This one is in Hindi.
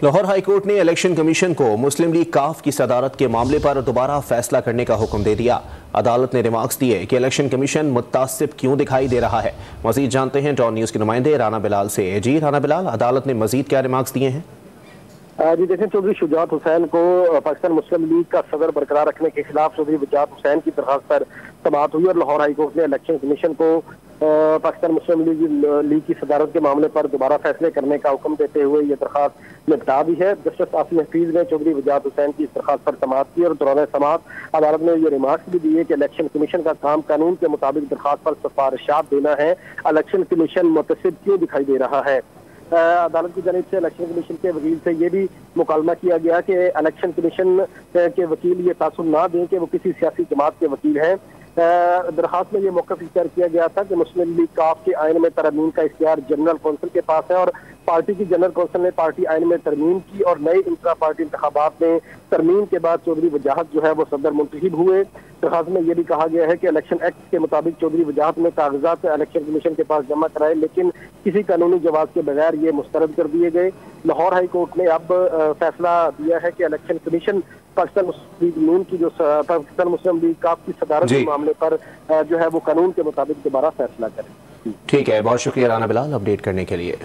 लाहौर हाईकोर्ट ने इलेक्शन कमीशन को मुस्लिम लीग काफ की सदारत के मामले पर दोबारा फैसला करने का हुक्म दे दिया। अदालत ने रिमार्क्स दिए कि इलेक्शन कमीशन मुत्तासिब क्यों दिखाई दे रहा है। मजीद जानते हैं डॉन न्यूज़ के नुमाइंदे राना बिलाल से। जी राना बिलाल, अदालत ने मजीद क्या रिमार्क्स दिए हैं? जी देखें, चौधरी शुजात हुसैन को पाकिस्तान मुस्लिम लीग का सदर बरकरार रखने के खिलाफ चौधरी शुजात हुसैन की दरखास्त पर समाअत हुई और लाहौर हाईकोर्ट ने इलेक्शन कमीशन को पाकिस्तान मुस्लिम लीग की सदारत के मामले पर दोबारा फैसले करने का हुक्म देते हुए ये दरखास्त निपटा दी है। जस्टिस आसिम हफीज ने चौधरी शुजात हुसैन की इस दरखास्त पर समाअत की और दौरान समाअत अदालत ने ये रिमार्क्स भी दिए कि इलेक्शन कमीशन का काम कानून के मुताबिक दरखास्त पर सिफारिशात देना है। इलेक्शन कमीशन मुतसिब क्यों दिखाई दे रहा है। अदालत की जानिब से इलेक्शन कमीशन के वकील से ये भी मुकालमा किया गया कि इलेक्शन कमीशन के वकील ये तासुब ना दें कि वो किसी सियासी जमात के वकील हैं। दरखास्त में ये मौक़िफ़ इख्तियार किया गया था कि मुस्लिम लीग काफ के आइन में तरमीम का इख्तियार जनरल कौंसिल के पास है और पार्टी की जनरल कौंसिल ने पार्टी आइन में तरमीम की और नए इंट्रा पार्टी इंतखाबात में तरमीम के बाद चौधरी वजाहत जो है वो सदर मुंतखब हुए। दरखास्त में यह भी कहा गया है कि इलेक्शन एक्ट के मुताबिक चौधरी वजाहत ने कागजात इलेक्शन कमीशन के पास जमा कराए, लेकिन किसी कानूनी जवाब के बगैर ये मुस्तरद कर दिए गए। लाहौर हाई कोर्ट ने अब फैसला दिया है कि इलेक्शन कमीशन पाकिस्तान मुस्लिम लीग नून की जो पाकिस्तान मुस्लिम लीग काफ की सदारत के मामले पर जो है वो कानून के मुताबिक दोबारा फैसला करे। ठीक है, बहुत शुक्रिया राना बिलाल अपडेट करने के लिए।